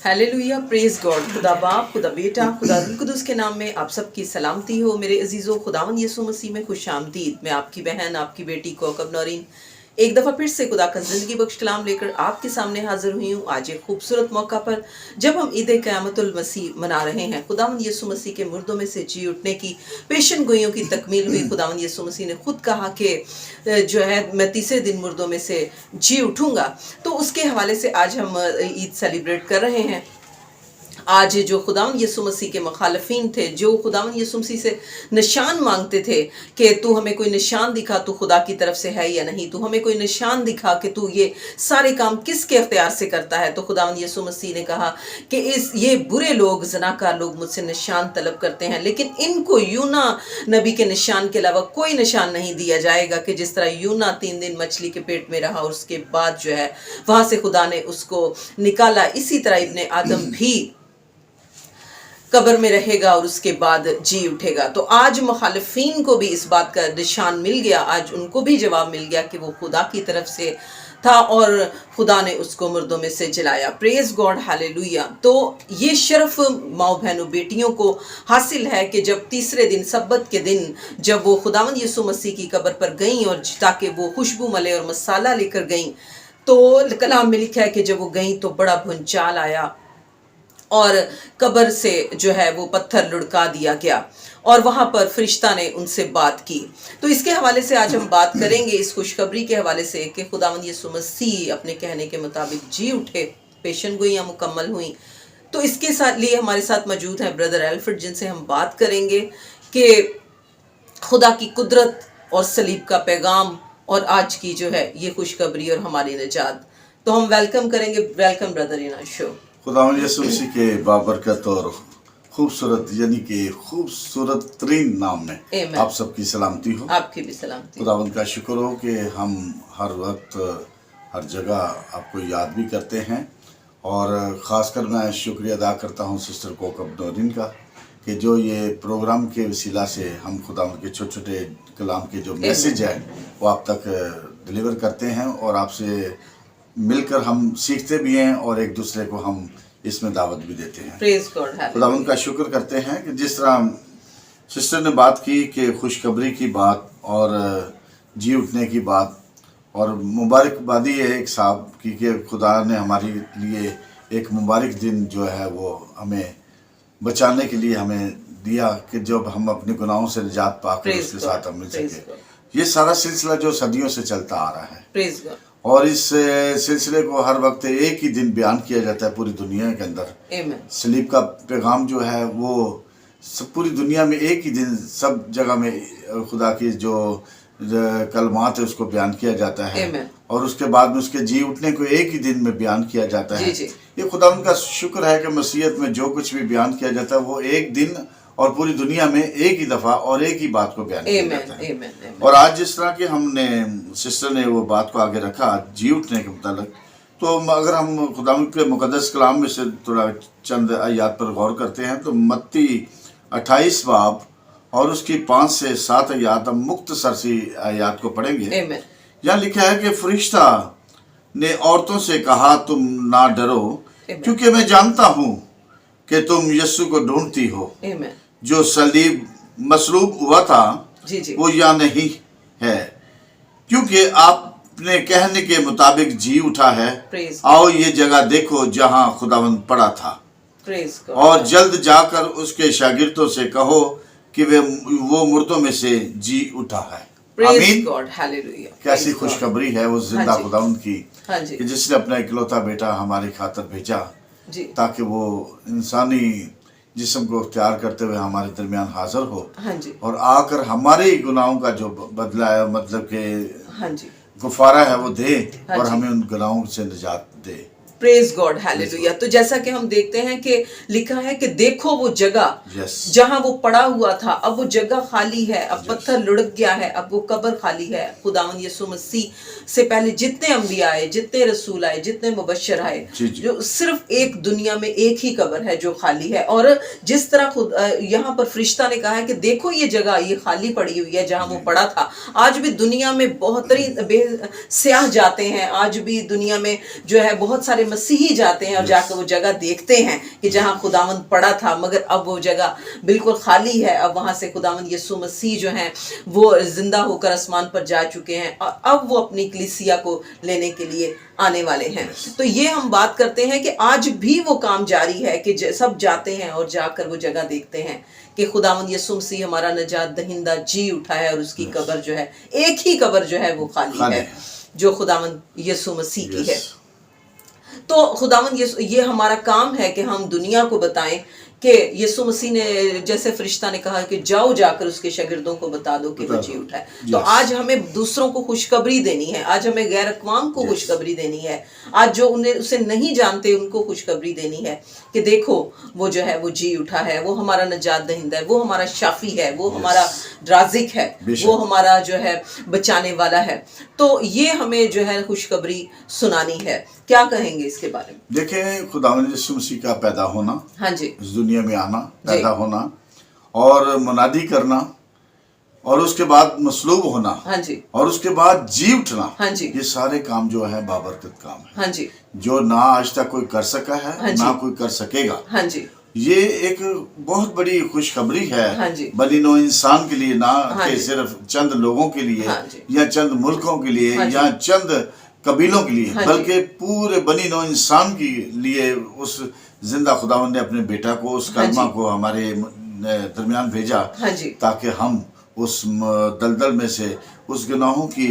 Hallelujah, praise God. खुदा बाप, खुदा बेटा, खुदा रूह कुदुस के नाम में आप सबकी सलामती हो। मेरे अजीज़ों, खुदावंद यीशु मसीह में खुशामदीद। मैं आपकी बहन, आपकी बेटी कोकब नौरीन एक दफ़ा फिर से खुदा का ज़िंदगी बख्श कलाम लेकर आपके सामने हाजिर हुई हूँ। आज एक खूबसूरत मौका पर जब हम ईद क़यामतुल मसीह मना रहे हैं, खुदावंद यीशु मसीह के मुर्दों में से जी उठने की पेशन गोइयों की तकमील हुई। खुदावंद यीशु मसीह ने खुद कहा कि जो है मैं तीसरे दिन मुर्दों में से जी उठूँगा। तो उसके हवाले से आज हम ईद सेलिब्रेट कर रहे हैं। आज जो खुदावंद यीशु मसीह के मुखालफीन थे, जो खुदावंद यीशु मसीह से निशान मांगते थे कि तू हमें कोई निशान दिखा, तू खुदा की तरफ से है या नहीं, तू हमें कोई निशान दिखा कि तू ये सारे काम किसके अख्तियार से करता है। तो खुदावंद यीशु मसीह ने कहा कि ये बुरे लोग, ज़नाकार लोग मुझसे निशान तलब करते हैं, लेकिन इनको यूना नबी के निशान के अलावा कोई निशान नहीं दिया जाएगा कि जिस तरह यूना 3 दिन मछली के पेट में रहा और उसके बाद जो है वहाँ से खुदा ने उसको निकाला, इसी तरह इब्ने आदम भी कब्र में रहेगा और उसके बाद जी उठेगा। तो आज मुखालिफीन को भी इस बात का निशान मिल गया, आज उनको भी जवाब मिल गया कि वो खुदा की तरफ से था और खुदा ने उसको मुर्दों में से जलाया। Praise God, hallelujah. तो ये शर्फ माओ बहनों बेटियों को हासिल है कि जब तीसरे दिन सब्बत के दिन जब वो खुदावंद यीशु मसीह की कब्र पर गईं और ताकि वो खुशबू मले और मसाला लेकर गईं, तो कलाम में लिखा है कि जब वो गईं तो बड़ा भूचाल आया और कब्र से जो है वो पत्थर लुढ़का दिया गया और वहाँ पर फरिश्ता ने उनसे बात की। तो इसके हवाले से आज हम बात करेंगे, इस खुशखबरी के हवाले से कि खुदावंद यीशु मसीह अपने कहने के मुताबिक जी उठे, पेशन गोइयाँ मुकम्मल हुई। तो इसके साथ लिए हमारे साथ मौजूद हैं ब्रदर एल्फ्रेड, जिनसे हम बात करेंगे कि खुदा की कुदरत और सलीब का पैगाम और आज की जो है ये खुशखबरी और हमारी निजात। तो हम वेलकम करेंगे। Welcome brother in our show. खुदावंद यीशु मसीह के बाबरकत और खूबसूरत यानी कि खूबसूरत तरीन नाम में आप सबकी सलामती हो। आपकी भी सलामती। खुदावंद का शुक्र हो कि हम हर वक्त हर जगह आपको याद भी करते हैं और ख़ासकर मैं शुक्रिया अदा करता हूँ सिस्टर कोकब नौरीन का कि जो ये प्रोग्राम के वसीला से हम खुदावंद के छोटे छोटे कलाम के जो मैसेज है वो आप तक डिलीवर करते हैं और आपसे मिलकर हम सीखते भी हैं और एक दूसरे को हम इसमें दावत भी देते हैं। प्रेज गॉड, खुदावंद का शुक्र करते हैं कि जिस तरह सिस्टर ने बात की कि खुशखबरी की बात और जी उठने की बात और मुबारकबादी है एक साहब की कि खुदा ने हमारे लिए एक मुबारक दिन जो है वो हमें बचाने के लिए हमें दिया कि जब हम अपने गुनाहों से निजात पाकर उसके साथ हम मिल सके। ये सारा सिलसिला जो सदियों से चलता आ रहा है प्रेज गॉड, और इस सिलसिले को हर वक्त एक ही दिन बयान किया जाता है पूरी दुनिया के अंदर। सलीब का पैगाम जो है वो सब पूरी दुनिया में एक ही दिन सब जगह में खुदा की जो कलमात है उसको बयान किया जाता है और उसके बाद में उसके जी उठने को एक ही दिन में बयान किया जाता है। ये खुदा उनका शुक्र है कि मसीहत में जो कुछ भी बयान किया जाता है वो एक दिन और पूरी दुनिया में एक ही दफ़ा और एक ही बात को बयान किया जाता है। और आज जिस तरह के हमने सिस्टर ने वो बात को आगे रखा जी उठने के मुताबिक, तो अगर हम खुदा के मुकद्दस कलाम में से थोड़ा चंद आयात पर गौर करते हैं तो मत्ती 28 बाब और उसकी 5 से 7 आयात हम मुख्तसर सी आयात को पढ़ेंगे। यहाँ लिखा है कि फरिश्ता ने औरतों से कहा तुम ना डरो क्योंकि मैं जानता हूँ कि तुम यीशु को ढूंढती हो जो सलीब मसलूब हुआ था वो यहाँ नहीं है, क्योंकि आपने कहने के मुताबिक जी उठा है। आओ ये जगह देखो जहाँ खुदावंद पड़ा था और जल्द जाकर उसके शागिर्दों से कहो कि वो मुर्दों में से जी उठा है। आमीन। कैसी खुशखबरी है वो जिंदा खुदावंद की कि जिसने अपना इकलौता बेटा हमारी खातिर भेजा ताकि वो इंसानी जिस्म को अख्तियार करते हुए हमारे दरमियान हाजिर हो और आकर हमारे गुनाहों का जो बदला है मतलब के गुफारा है वो दे और हमें उन गुनाहों से निजात दे। Praise God, hallelujah. तो जैसा कि हम देखते हैं कि लिखा है कि देखो वो जगह जहां वो पड़ा हुआ था, अब वो जगह खाली है, अब पत्थर लुढ़क गया है, अब वो कब्र खाली है। खुदावंद यीशु मसीह से पहले जितने अंबिया आए, जितने रसूल आए, जितने मुबश्शिर आए, जो सिर्फ एक दुनिया में एक ही कब्र है जो खाली है। और जिस तरह यहाँ पर फरिश्ता ने कहा है कि देखो ये जगह ये खाली पड़ी हुई है जहां वो पड़ा था। आज भी दुनिया में बहुत स्याह जाते हैं, आज भी दुनिया में जो है बहुत सारे हमारे मसीही जाते हैं और जाकर वो जगह देखते हैं कि जहाँ खुदावंद पड़ा था, मगर अब वो जगह बिल्कुल खाली है। अब वहाँ से खुदावंद यीशु मसीह जो हैं वो जिंदा होकर आसमान पर जा चुके हैं और अब वो अपनी कलीसिया को लेने के लिए आने वाले हैं। तो ये हम बात करते हैं कि आज भी वो काम जारी है कि सब जाते हैं और जाकर वो जगह देखते हैं कि खुदावंद यीशु मसीह हमारा नजात दहिंदा जी उठा है और उसकी कब्र जो है, एक ही कब्र जो है वो खाली है, जो खुदावंद यीशु मसीह की है। तो खुदावंद ये हमारा काम है कि हम दुनिया को बताएं कि यीशु मसीह ने, जैसे फरिश्ता ने कहा कि जाओ जाकर उसके शागिर्दों को बता दो कि वो जी उठा है। तो आज हमें दूसरों को खुशखबरी देनी है, आज हमें गैर अक़वाम को खुशखबरी देनी है, आज जो उसे नहीं जानते उनको खुशखबरी देनी है कि देखो वो जो है वो जी उठा है, वो हमारा नजात दहिंदा है, वो हमारा शाफी है, वो हमारा राज़िक है, वो हमारा जो है बचाने वाला है। तो ये हमें जो है खुशखबरी सुनानी है। क्या कहेंगे इसके बारे में? देखें, खुदावंद यीशु मसीह का पैदा होना, हाँ जी, इस दुनिया में आना, पैदा होना और मुनादी करना और उसके बाद मसलूब होना, हाँ जी, और उसके बाद जी उठना, हाँ जी, ये सारे काम जो है बाबरकत काम है, हाँ जी, जो ना आज तक कोई कर सका है, हाँ ना कोई कर सकेगा। हाँ जी, ये एक बहुत बड़ी खुशखबरी है, हाँ जी, बनी नौ इंसान के लिए, ना हाँ कि सिर्फ चंद लोगों के लिए, हाँ जी, या चंद मुल्कों के लिए, हाँ या चंद कबीलों के लिए, हाँ बल्कि पूरे बनी नौ इंसान के लिए उस जिंदा खुदावंद ने अपने बेटा को, उस कलमा को हमारे दरमियान भेजा, हाँ जी, ताकि हम उस दलदल में से, उस गुनाहों की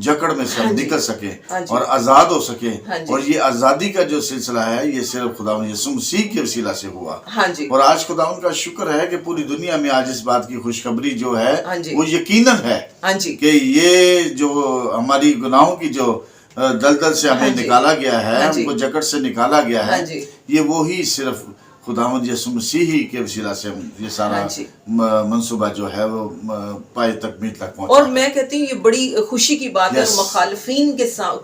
जकड़ में से हम निकल सके और आज़ाद हो सके। और ये आज़ादी का जो सिलसिला है, ये सिर्फ खुदावंद यीशु मसीह के वसीला से हुआ। और आज खुदावंद का शुक्र है कि पूरी दुनिया में आज इस बात की खुशखबरी जो है वो यकीनन है कि ये जो हमारी गुनाहों की जो दलदल से हमें निकाला गया है, हमको जकड़ से निकाला गया है, ये वो ही सिर्फ खुदावंद यीशु मसीह ही के वसीला से ये सारा मंसूबा जो है वो पाए तकमील तक पहुंचा। और मैं कहती हूँ ये बड़ी खुशी की बात है, मुखालिफिन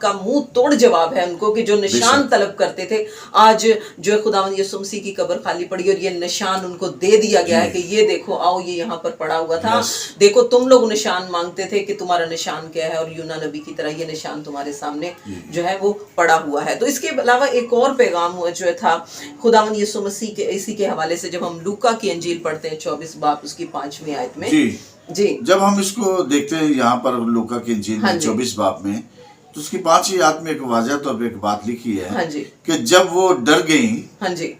का मुंह तोड़ जवाब है उनको कि जो निशान तलब करते थे, आज जो है खुदावंद यीशु मसीह की कब्र खाली पड़ी और ये निशान उनको दे दिया गया है कि ये देखो, आओ, ये यहाँ पर पड़ा हुआ था, देखो तुम लोग निशान मांगते थे कि तुम्हारा निशान क्या है, और यूना नबी की तरह ये निशान तुम्हारे सामने जो है वो पड़ा हुआ है। तो इसके अलावा एक और पैगाम जो था खुदावंद यीशु मसीह के, इसी के हवाले से जब हम लूका की अंजील पढ़ते हैं 24 बाब उसकी 5वीं आयत में, जी, जब हम इसको देखते हैं यहाँ पर लूका की अंजील में 24 बाब में, तो उसकी 5वीं आयत में एक वाज़ह तौर पे एक बात लिखी है, हाँ जी, कि जब वो डर गई, हाँ जी,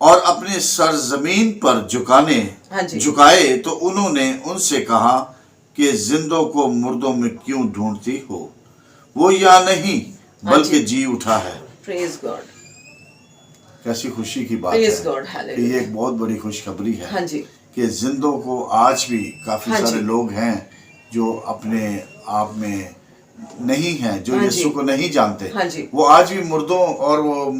और अपने सर जमीन पर झुकाए, तो उन्होंने उनसे कहा कि जिंदों को मुर्दों में क्यों ढूंढती हो, वो यहाँ नहीं बल्कि जी उठा है। Praise God. कैसी खुशी की बात है कि ये एक बहुत बड़ी खुशखबरी है, हाँ जी, कि जिंदों को आज भी काफी सारे लोग हैं जो अपने आप में नहीं हैं, जो यीशु को नहीं जानते, वो आज भी मुर्दों और वो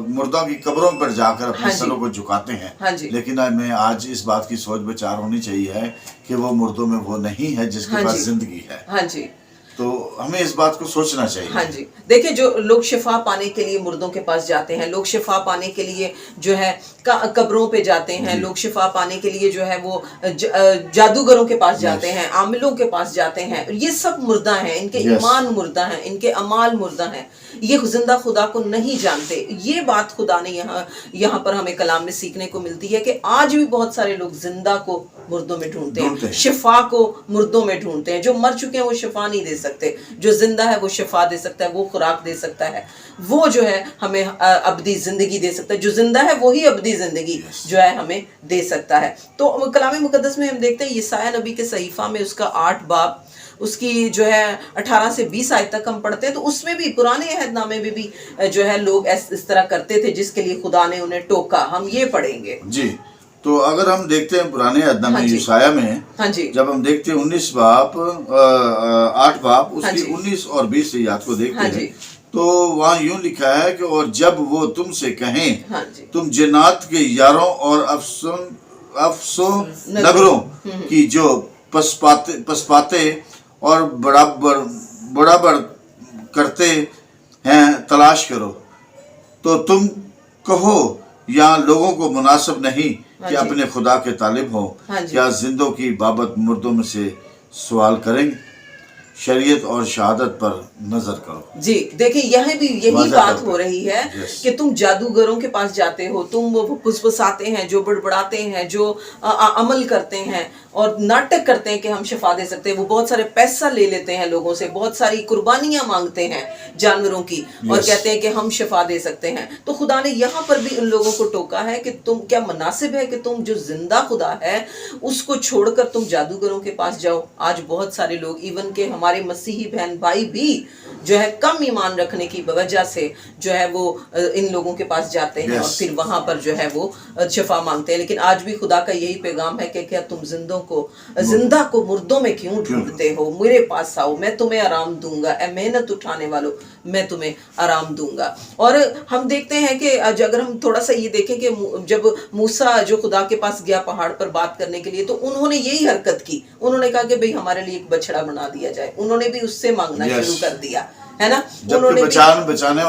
मुर्दों की कब्रों पर जाकर अपने सरों को झुकाते हैं। लेकिन हमें आज इस बात की सोच विचार होनी चाहिए कि वो मुर्दों में वो नहीं है जिसके पास जिंदगी है। हाँ जी, तो हमें इस बात को सोचना चाहिए। हाँ जी, देखिए, जो लोग शिफा पाने के लिए मुर्दों के पास जाते हैं, लोग शिफा पाने के लिए जो है कब्रों पे जाते हैं, लोग शिफा पाने के लिए जो है वो जादूगरों के पास जाते हैं, आमिलों के पास जाते हैं, ये सब मुर्दा हैं, इनके ईमान मुर्दा हैं, इनके अमाल मुर्दा हैं, ये जिंदा खुदा को नहीं जानते। ये बात खुदा ने यहाँ पर हमें कलाम में सीखने को मिलती है कि आज भी बहुत सारे लोग जिंदा को मुर्दों में ढूंढते हैं, शिफा को मुर्दों में ढूंढते हैं। जो मर चुके हैं वो शिफा नहीं दे सकते, जो जिंदा है वो शिफा दे सकता है, वो खुराक दे सकता है, वो जो है हमें अब्दी जिंदगी दे सकता है, जो जिंदा है वही अब्दी जिंदगी जो है हमें दे सकता है। तो कलाम मुकद्दस में हम देखते हैं यसाया नबी के सहीफा में उसका 8 बाब उसकी जो है 18 से 20 आयत तक हम पढ़ते हैं, तो उसमें भी पुराने अहदनामे में भी जो है लोग इस तरह करते थे जिसके लिए खुदा ने उन्हें टोका। हम ये पढ़ेंगे जी। तो अगर हम देखते हैं पुराने अहदनामे यशाया में, हाँ जी, जब हम देखते हैं 19 बाब 8 बाब उसकी 19 और 20 से याद को देखते हैं, तो वहाँ यूं लिखा है कि और जब वो तुमसे कहें तुम जिन्नात के यारों और अफसों नगरों की जो पसपाते और बराबर करते हैं तलाश करो, तो तुम कहो यहाँ लोगों को मुनासिब नहीं कि अपने खुदा के तालिब हो, क्या जिंदों की बाबत मुर्दों में से सवाल करेंगे। शरीयत और शहादत पर नजर करो। जी देखिए, यह भी यही वाज़ह बात तौर हो पर। रही है Yes. कि तुम जादूगरों के पास जाते हो, तुम वो फुसफुसाते हैं, जो बड़बड़ाते हैं, जो अमल करते हैं और नाटक करते हैं कि हम शिफा दे सकते हैं। वो बहुत सारे पैसा ले लेते हैं लोगों से, बहुत सारी कुर्बानियां मांगते हैं जानवरों की और Yes. कहते हैं कि हम शिफा दे सकते हैं। तो खुदा ने यहाँ पर भी उन लोगों को टोका है कि तुम क्या मुनासिब है कि तुम जो जिंदा खुदा है उसको छोड़कर तुम जादूगरों के पास जाओ। आज बहुत सारे लोग, इवन के हमारे मसीही बहन भाई भी जो है कम ईमान रखने की वजह से जो है वो इन लोगों के पास जाते हैं और फिर वहां पर जो है वो शिफा मांगते हैं। लेकिन आज भी खुदा का यही पैगाम है कि क्या तुम जिंदा को मुर्दों में क्यों ढूंढते हो, मेरे पास आओ, मैं तुम्हें आराम दूंगा, ए मेहनत उठाने वालों मैं तुम्हें आराम दूंगा। और हम देखते हैं कि अगर हम थोड़ा सा ये देखें कि जब मूसा जो खुदा के पास गया पहाड़ पर बात करने के लिए, तो उन्होंने यही हरकत की। उन्होंने कहा कि भाई हमारे लिए एक बछड़ा बना दिया जाए। उन्होंने भी उससे मांगना शुरू कर दिया, है ना। उन्होंने बचाने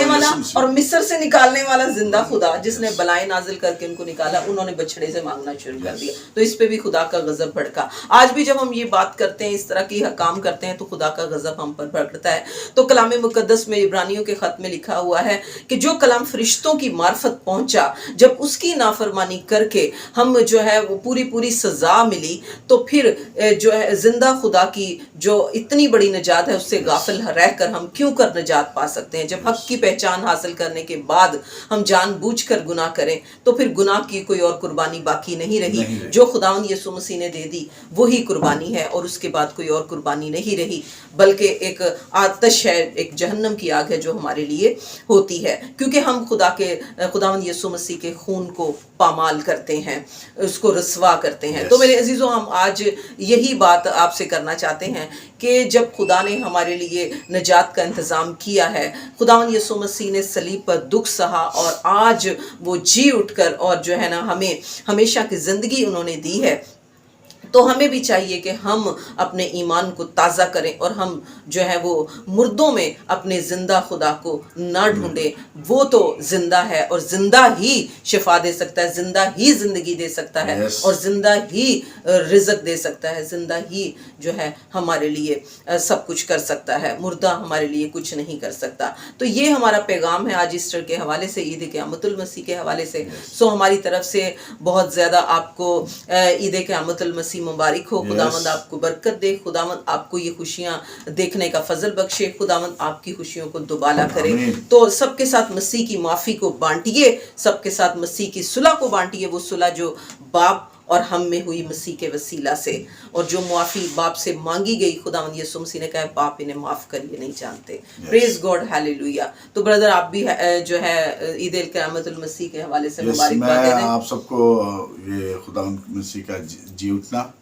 वाला और मिस्र से निकालने वाला जिंदा खुदा जिसने बलाएं नाजिल करके उनको निकाला, उन्होंने बछड़े से मांगना शुरू कर दिया। तो इस पे भी खुदा का गजब भड़का। आज भी जब हम ये बात करते हैं, इस तरह की काम करते हैं, तो खुदा का गजब हम पर भड़कता है। तो कलाम मुकद्दस में इब्रानियों के खत में लिखा हुआ है कि जो कलाम फरिश्तों की मार्फत पहुंचा, जब उसकी नाफरमानी करके हम जो है वो पूरी सजा मिली, तो फिर जो है जिंदा खुदा की जो इतनी बड़ी निजात है उससे गाफिल कर हम क्यों कर निजात पा सकते हैं। जब हक की पहचान हासिल करने के बाद हम जानबूझकर गुनाह करें, तो फिर गुनाह की कोई और कुर्बानी बाकी नहीं रही। जो खुदावंद यीशु मसीह ने दे दी वही कुर्बानी है, और उसके बाद कोई और कुर्बानी नहीं रही, बल्कि एक आतिश है, एक जहन्नम की आग है जो हमारे लिए होती है, क्योंकि हम खुदावंद यीशु मसीह के खून को पामाल करते हैं, उसको रसवा करते हैं। तो मेरे अजीजों, हम आज यही बात आपसे करना चाहते हैं कि जब खुदा ने हमारे लिए निजात का इंतज़ाम किया है, खुदावंद यीशु मसीह ने सलीब पर दुख सहा और आज वो जी उठकर और जो है ना हमें हमेशा की ज़िंदगी उन्होंने दी है, तो हमें भी चाहिए कि हम अपने ईमान को ताज़ा करें और हम जो है वो मुर्दों में अपने ज़िंदा खुदा को ना ढूंढें। वो तो ज़िंदा है और ज़िंदा ही शिफा दे सकता है, ज़िंदा ही ज़िंदगी दे सकता है और ज़िंदा ही रिज़्क दे सकता है, ज़िंदा ही जो है हमारे लिए सब कुछ कर सकता है। मुर्दा हमारे लिए कुछ नहीं कर सकता। तो ये हमारा पैगाम है आज ईस्टर के हवाले से, ईद क़यामतुल मसीह के हवाले से। सो हमारी तरफ से बहुत ज़्यादा आपको ईद क़यामतुल मसीह मुबारक हो। खुदावंद आपको बरकत दे, खुदावंद आपको ये खुशियाँ देखने का फजल बख्शे, खुदावंद आपकी खुशियों को दुबाला करे। तो सबके साथ मसीह की माफ़ी को बांटिए, सबके साथ मसीह की सुलह को बांटिए, वो सुलह जो बाप और हम में हुई मसीह के वसीला से, और जो मुआफ़ी बाप से मांगी गई, खुदावंद यीशु मसीह ने कहा बाप इन्हें माफ़ कर, ये नहीं जानते। Praise God, hallelujah. तो ब्रदर आप भी जो है ईद क़यामतुल मसीह के हवाले से मुबारकबाद दे दें। आप सबको ये खुदावंद मसीह का जी उठना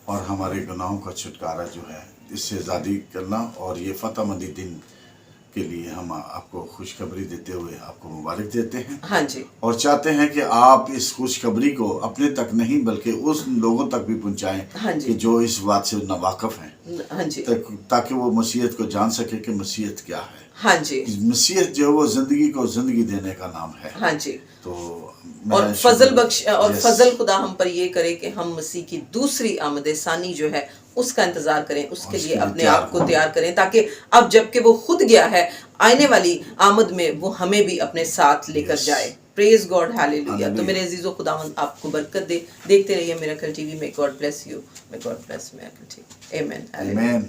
और हमारे गुनाहों का छुटकारा जो है इससे आज़ादी करना, और ये फतहमंदी दिन के लिए हम आपको खुशखबरी देते हुए आपको मुबारक देते हैं। हाँ जी। और चाहते हैं कि आप इस खुशखबरी को अपने तक नहीं बल्कि उस लोगों तक भी पहुंचाएं, हाँ जी, कि जो इस बात से नावाकिफ हैं, हाँ जी, ताकि वो मसीहत को जान सके कि मसीहत क्या है। हाँ जी, मसीहत जो वो जिंदगी को जिंदगी देने का नाम है। हाँ जी। तो और फजल बख्श और फजल खुदा हम पर ये करे कि हम मसीह की दूसरी आमद सानी जो है उसका इंतजार करें, उसके लिए अपने आप को तैयार करें, ताकि अब जबकि वो खुद गया है, आने वाली आमद में वो हमें भी अपने साथ लेकर जाए। Praise God, hallelujah. तो मेरे अजीजों, खुदावंद आपको बरकत दे। देखते रहिए मिरेकल टीवी में। God bless you, may God bless miracle TV. आमीन, आमीन।